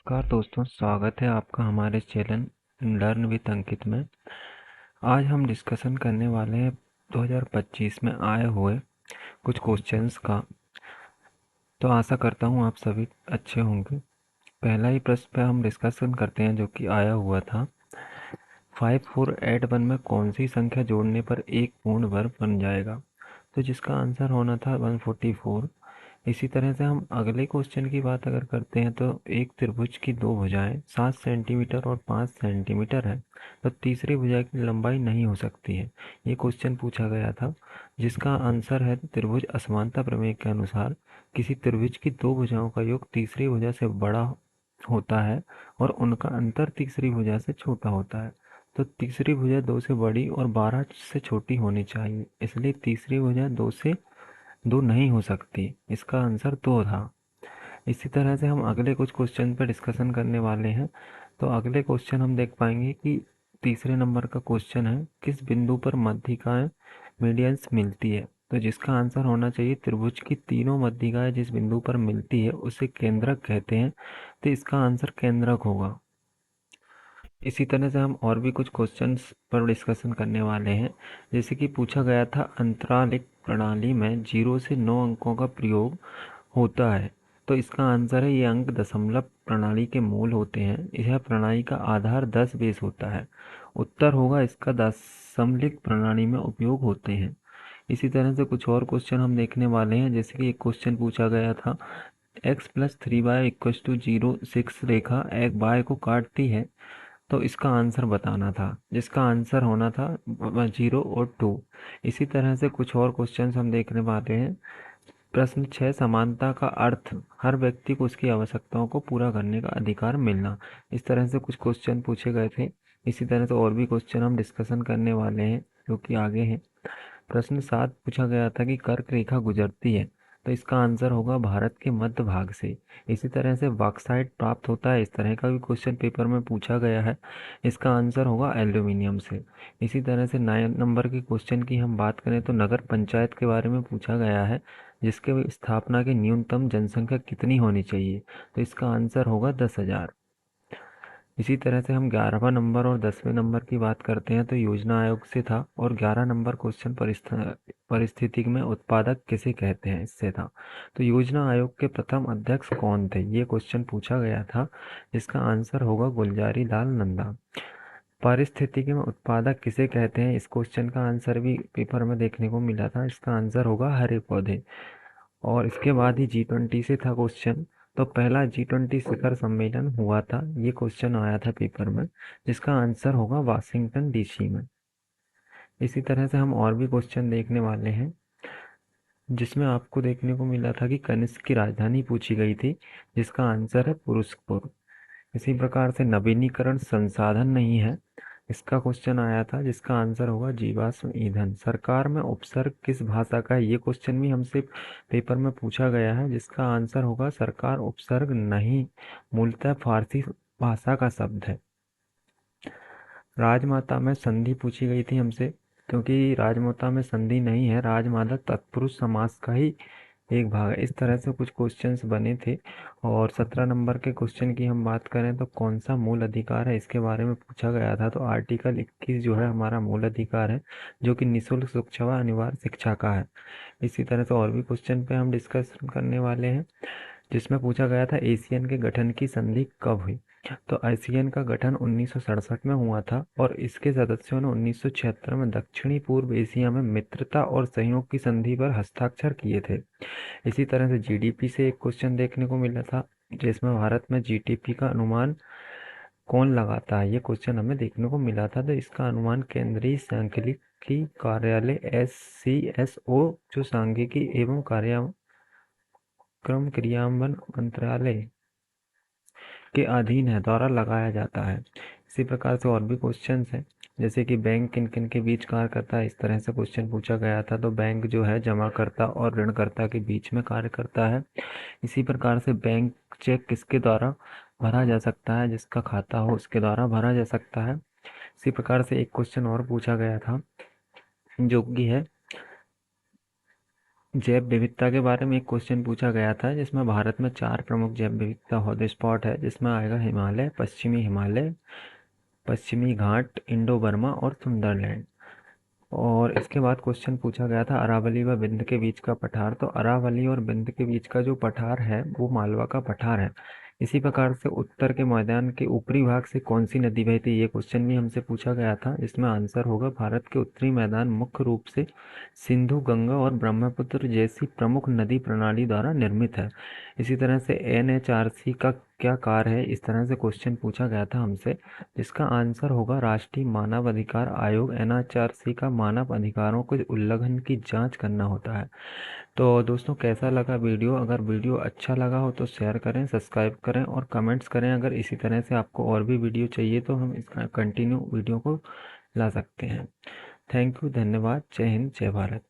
नमस्कार दोस्तों, स्वागत है आपका हमारे चैनल लर्न विद अंकित में। आज हम डिस्कशन करने वाले हैं 2025 में आए हुए कुछ क्वेश्चंस का। तो आशा करता हूँ आप सभी अच्छे होंगे। पहला ही प्रश्न पे हम डिस्कशन करते हैं जो कि आया हुआ था। 5481 में कौन सी संख्या जोड़ने पर एक पूर्ण वर्ग बन जाएगा? तो जिसका आंसर होना था 144। इसी तरह से हम अगले क्वेश्चन की बात अगर करते हैं तो एक त्रिभुज की दो भुजाएं 7 सेंटीमीटर और 5 सेंटीमीटर है, तो तीसरी भुजा की लंबाई नहीं हो सकती है। ये क्वेश्चन पूछा गया था जिसका आंसर है त्रिभुज असमानता प्रमेय के अनुसार किसी त्रिभुज की दो भुजाओं का योग तीसरी भुजा से बड़ा होता है और उनका अंतर तीसरी भुजा से छोटा होता है। तो तीसरी भुजा 2 से बड़ी और 12 से छोटी होनी चाहिए, इसलिए तीसरी भुजा 2 से 2 नहीं हो सकती। इसका आंसर 2 था। इसी तरह से हम अगले कुछ क्वेश्चन पर डिस्कशन करने वाले हैं। तो अगले क्वेश्चन हम देख पाएंगे कि तीसरे नंबर का क्वेश्चन है, किस बिंदु पर मध्यिकाएं मीडियंस मिलती है? तो जिसका आंसर होना चाहिए त्रिभुज की तीनों मध्यिकाएं जिस बिंदु पर मिलती है उसे केंद्रक कहते हैं। तो इसका आंसर केंद्रक होगा। इसी तरह से हम और भी कुछ क्वेश्चंस पर डिस्कशन करने वाले हैं। जैसे कि पूछा गया था अंतरालिक प्रणाली में 0 से 9 अंकों का प्रयोग होता है, तो इसका आंसर है ये अंक दशमलव प्रणाली के मूल होते हैं। यह प्रणाली का आधार 10 बेस होता है। उत्तर होगा इसका दशमलव प्रणाली में उपयोग होते हैं। इसी तरह से कुछ और क्वेश्चन हम देखने वाले हैं। जैसे कि एक क्वेश्चन पूछा गया था, x plus 3y equal to 0 6 रेखा एक y को काटती है, तो इसका आंसर बताना था। जिसका आंसर होना था 0 और 2। इसी तरह से कुछ और क्वेश्चंस हम देखने वाले हैं। प्रश्न 6, समानता का अर्थ हर व्यक्ति को उसकी आवश्यकताओं को पूरा करने का अधिकार मिलना। इस तरह से कुछ क्वेश्चन पूछे गए थे। इसी तरह से और भी क्वेश्चन हम डिस्कशन करने वाले हैं जो कि आगे हैं। प्रश्न 7 पूछा गया था कि कर्क रेखा गुजरती है, तो इसका आंसर होगा भारत के मध्य भाग से। इसी तरह से बॉक्साइट प्राप्त होता है, इस तरह का भी क्वेश्चन पेपर में पूछा गया है। इसका आंसर होगा एल्यूमिनियम से। इसी तरह से 9 नंबर के क्वेश्चन की हम बात करें तो नगर पंचायत के बारे में पूछा गया है, जिसके स्थापना की न्यूनतम जनसंख्या कितनी होनी चाहिए? तो इसका आंसर होगा 10,000। इसी तरह से हम 11वां नंबर और 10वें नंबर की बात करते हैं तो योजना आयोग से था। और 11 नंबर क्वेश्चन परिस्थिति में उत्पादक किसे कहते हैं, इससे था। तो योजना आयोग के प्रथम अध्यक्ष कौन थे, ये क्वेश्चन पूछा गया था। इसका आंसर होगा गुलजारी लाल नंदा। पारिस्थितिकी में उत्पादक किसे कहते हैं, इस क्वेश्चन का आंसर भी पेपर में देखने को मिला था। इसका आंसर होगा हरे पौधे। और इसके बाद ही G20 से था क्वेश्चन। तो पहला G20 शिखर सम्मेलन हुआ था, ये क्वेश्चन आया था पेपर में, जिसका आंसर होगा वाशिंगटन डीसी में। इसी तरह से हम और भी क्वेश्चन देखने वाले हैं, जिसमें आपको देखने को मिला था कि कनिष्क की राजधानी पूछी गई थी, जिसका आंसर है पुरुषपुर। इसी प्रकार से नवीनीकरण संसाधन नहीं है, इसका क्वेश्चन आया था, जिसका आंसर होगा जीवाश्म ईंधन। सरकार में उपसर्ग किस भाषा का है, ये क्वेश्चन भी हमसे पेपर में पूछा गया है, जिसका आंसर होगा सरकार उपसर्ग नहीं, मूलतः फारसी भाषा का शब्द है। राजमाता में संधि पूछी गई थी हमसे, क्योंकि राजमाता में संधि नहीं है, राजमाता तत्पुरुष समास का ही एक भाग है। इस तरह से कुछ क्वेश्चंस बने थे। और 17 नंबर के क्वेश्चन की हम बात करें तो कौन सा मूल अधिकार है, इसके बारे में पूछा गया था। तो आर्टिकल 21 जो है हमारा मूल अधिकार है, जो कि निःशुल्क शिक्षा व अनिवार्य शिक्षा का है। इसी तरह से और भी क्वेश्चन पे हम डिस्कस करने वाले हैं, जिसमें पूछा गया था एशियन के गठन की संधि कब हुई? तो आसियान का गठन 1967 में हुआ था और इसके सदस्यों ने 1976 में दक्षिणी पूर्व एशिया में मित्रता और सहयोग की संधि पर हस्ताक्षर किए थे। इसी तरह से जीडीपी से एक क्वेश्चन देखने को मिला था, जिसमें भारत में जीडीपी का अनुमान कौन लगाता है, ये क्वेश्चन हमें देखने को मिला था। तो इसका अनुमान केंद्रीय सांख्यिकी कार्यालय SCSO, जो सांख्यिकी एवं कार्यक्रम क्रियान्वयन मंत्रालय के अधीन है, द्वारा लगाया जाता है। इसी प्रकार से और भी क्वेश्चंस हैं, जैसे कि बैंक किन किन के बीच कार्य करता है, इस तरह से क्वेश्चन पूछा गया था। तो बैंक जो है जमाकर्ता और ऋणकर्ता के बीच में कार्य करता है। इसी प्रकार से बैंक चेक किसके द्वारा भरा जा सकता है, जिसका खाता हो उसके द्वारा भरा जा सकता है। इसी प्रकार से एक क्वेश्चन और पूछा गया था, जो कि है जैव विविधता के बारे में एक क्वेश्चन पूछा गया था, जिसमें भारत में 4 प्रमुख जैव विविधता हॉटस्पॉट है, जिसमें आएगा हिमालय, पश्चिमी घाट, इंडो बर्मा और सुंदरलैंड। और इसके बाद क्वेश्चन पूछा गया था अरावली व विंध्य के बीच का पठार। तो अरावली और विंध्य के बीच का जो पठार है वो मालवा का पठार है। इसी प्रकार से उत्तर के मैदान के ऊपरी भाग से कौन सी नदी बहती है, ये क्वेश्चन भी हमसे पूछा गया था। इसमें आंसर होगा भारत के उत्तरी मैदान मुख्य रूप से सिंधु, गंगा और ब्रह्मपुत्र जैसी प्रमुख नदी प्रणाली द्वारा निर्मित है। इसी तरह से एनएचआरसी का क्या कार्य है, इस तरह से क्वेश्चन पूछा गया था हमसे, जिसका आंसर होगा राष्ट्रीय मानव अधिकार आयोग। एनएचआरसी का मानव अधिकारों के उल्लंघन की जांच करना होता है। तो दोस्तों, कैसा लगा वीडियो? अगर वीडियो अच्छा लगा हो तो शेयर करें, सब्सक्राइब करें और कमेंट्स करें। अगर इसी तरह से आपको और भी वीडियो चाहिए तो हम इसका कंटिन्यू वीडियो को ला सकते हैं। थैंक यू, धन्यवाद। जय हिंद, जय भारत।